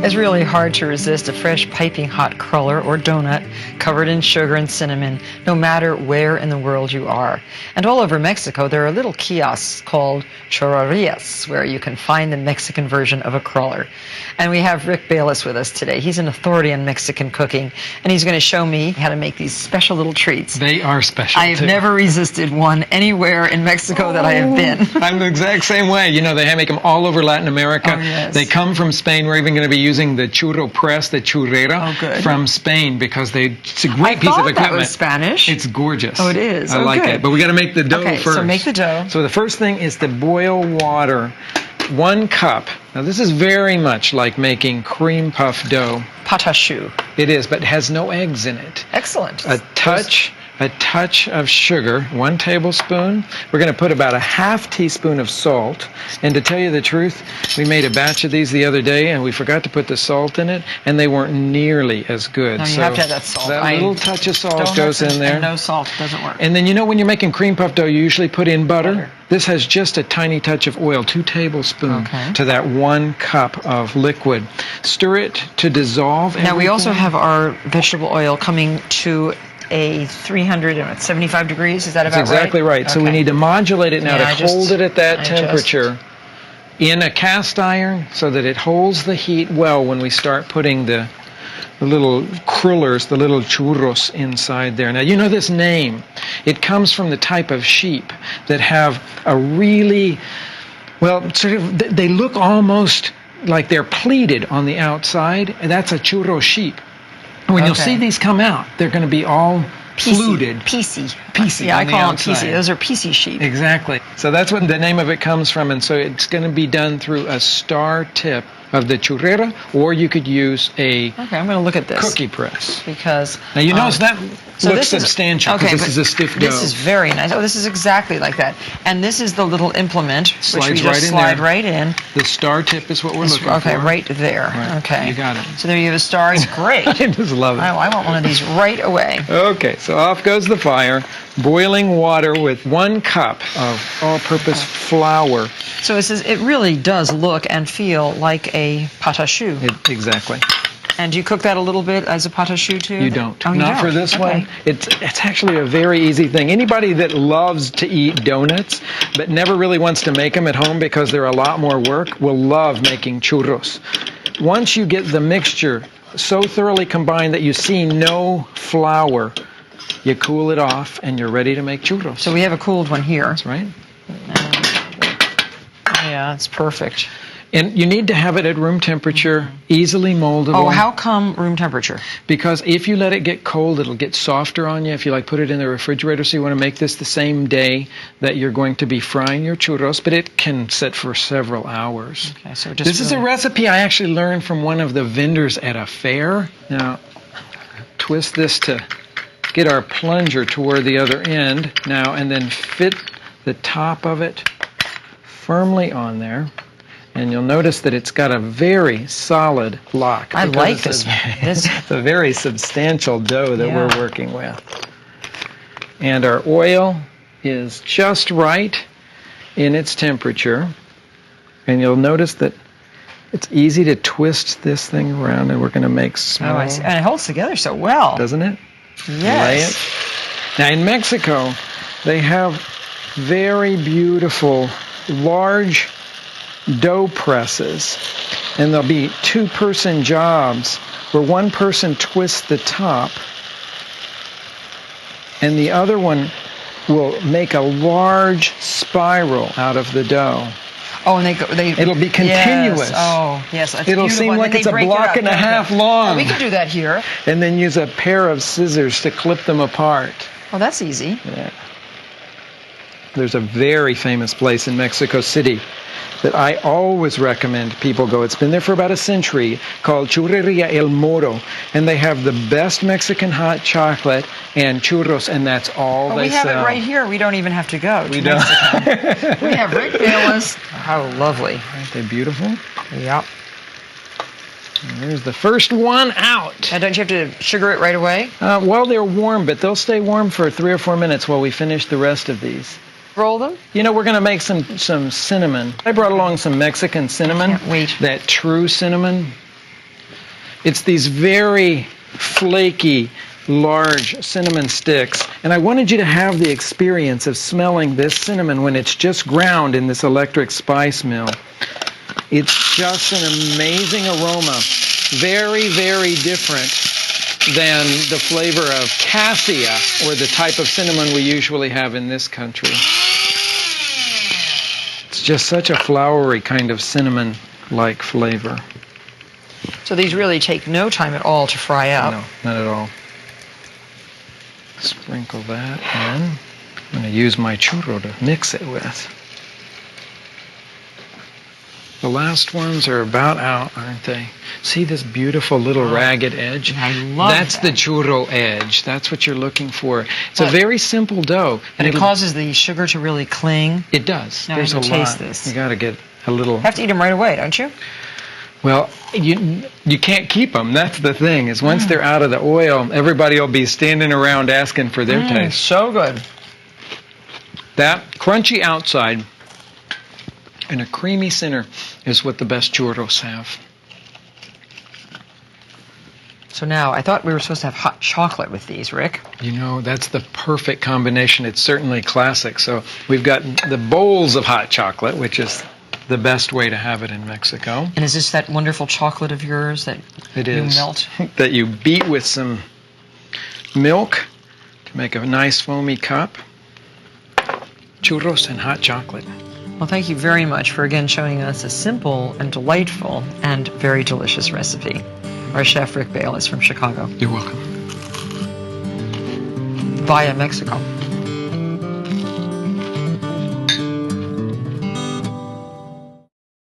It's really hard to resist a fresh piping hot cruller or donut covered in sugar and cinnamon, no matter where in the world you are. And all over Mexico, there are little kiosks called churrerias, where you can find the Mexican version of a cruller. And we have Rick Bayless with us today. He's an authority on Mexican cooking, and he's going to show me how to make these special little treats. They are special, I have never resisted one anywhere in Mexico that I have been. I'm the exact same way. You know, they make them all over Latin America. Oh, yes. They come from Spain. We're even going to be using the churro press, the churrera, from Spain, because it's a great piece of equipment. That was Spanish. It's gorgeous. Oh, it is. I like it. But we got to make the dough first. So make the dough. So the first thing is to boil water. 1 cup. Now this is very much like making cream puff dough. Patashu. It is, but it has no eggs in it. Excellent. A touch of sugar, 1 tablespoon. We're going to put about a ½ teaspoon of salt. And to tell you the truth, we made a batch of these the other day, and we forgot to put the salt in it, and they weren't nearly as good. No, you have to have that salt. That little touch of salt goes in there. And no salt doesn't work. And then, you know, when you're making cream puff dough, you usually put in butter. This has just a tiny touch of oil, 2 tablespoons to that 1 cup of liquid. Stir it to dissolve. Now, we also have our vegetable oil coming to a 375 degrees. Is that about right? That's exactly right. So we need to modulate it now to hold it at that temperature in a cast iron so that it holds the heat well when we start putting the little crullers, the little churros inside there. Now, you know this name. It comes from the type of sheep that have a really, well, sort of, they look almost like they're pleated on the outside, and that's a churro sheep. When you'll see these come out, they're going to be all fluted. PC. Yeah, I call them PC. Those are PC sheep. Exactly. So that's what the name of it comes from, and so it's going to be done through a star tip of the churrera, or you could use a I'm going to look at this cookie press. Because now you notice that looks substantial because this is a stiff dough. This is very nice. Oh, this is exactly like that. And this is the little implement which we just slide right in. The star tip is what we're looking for. Okay, right there. Right. Okay, you got it. So there you have a star. It's great. I just love it. I want one of these right away. Okay, so off goes the fire. Boiling water with 1 cup of all-purpose flour. So it really does look and feel like a patashu. Exactly. And do you cook that a little bit as a patashu too? You don't. Oh, Not for this one. It's actually a very easy thing. Anybody that loves to eat donuts but never really wants to make them at home because they're a lot more work will love making churros. Once you get the mixture so thoroughly combined that you see no flour, you cool it off and you're ready to make churros. So we have a cooled one here. That's right. Yeah, it's perfect. And you need to have it at room temperature, easily moldable. Oh, how come room temperature? Because if you let it get cold, it'll get softer on you. If you put it in the refrigerator, so you want to make this the same day that you're going to be frying your churros, but it can sit for several hours. Okay, so this is a recipe I actually learned from one of the vendors at a fair. Now, twist this to get our plunger toward the other end now, and then fit the top of it firmly on there. And you'll notice that it's got a very solid lock. I like this. It's a very substantial dough that we're working with. And our oil is just right in its temperature. And you'll notice that it's easy to twist this thing around, and we're going to make small. Oh, I see. And it holds together so well. Doesn't it? Yes. Now, in Mexico, they have very beautiful, large dough presses, and there'll be 2-person jobs where one person twists the top and the other one will make a large spiral out of the dough. Oh, and it'll be continuous. Yes. Oh, yes. That's it'll seem like it's a block and a half long. Oh, we can do that here. And then use a pair of scissors to clip them apart. Oh, that's easy. Yeah. There's a very famous place in Mexico City that I always recommend people go. It's been there for about a century, called Churreria El Moro. And they have the best Mexican hot chocolate and churros, and that's all they sell. We have it right here. We don't even have to go to Mexico. We have Rick Bayless. How lovely. Aren't they beautiful? Yep. And there's the first one out. Now, don't you have to sugar it right away? Well, they're warm, but they'll stay warm for 3 or 4 minutes while we finish the rest of these. Roll them? You know, we're going to make some cinnamon. I brought along some Mexican cinnamon. I can't wait. That true cinnamon. It's these very flaky, large cinnamon sticks. And I wanted you to have the experience of smelling this cinnamon when it's just ground in this electric spice mill. It's just an amazing aroma. Very, very different than the flavor of cassia, or the type of cinnamon we usually have in this country. It's just such a flowery kind of cinnamon-like flavor. So these really take no time at all to fry up. No, not at all. Sprinkle that in. I'm going to use my churro to mix it with. The last ones are about out, aren't they? See this beautiful little ragged edge? I love That's that. the churro edge. That's what you're looking for. It's a very simple dough. And it causes the sugar to really cling. It does. Now There's I a have lot. to taste this. You got to get a little... You have to eat them right away, don't you? Well, you can't keep them. That's the thing, is once they're out of the oil, everybody will be standing around asking for their taste. So good. That crunchy outside and a creamy center is what the best churros have. So now, I thought we were supposed to have hot chocolate with these, Rick. You know, that's the perfect combination. It's certainly classic. So we've got the bowls of hot chocolate, which is the best way to have it in Mexico. And is this that wonderful chocolate of yours that you melt? That you beat with some milk to make a nice foamy cup. Churros and hot chocolate. Well, thank you very much for again showing us a simple and delightful and very delicious recipe. Our chef, Rick Bayless from Chicago. You're welcome. Via Mexico.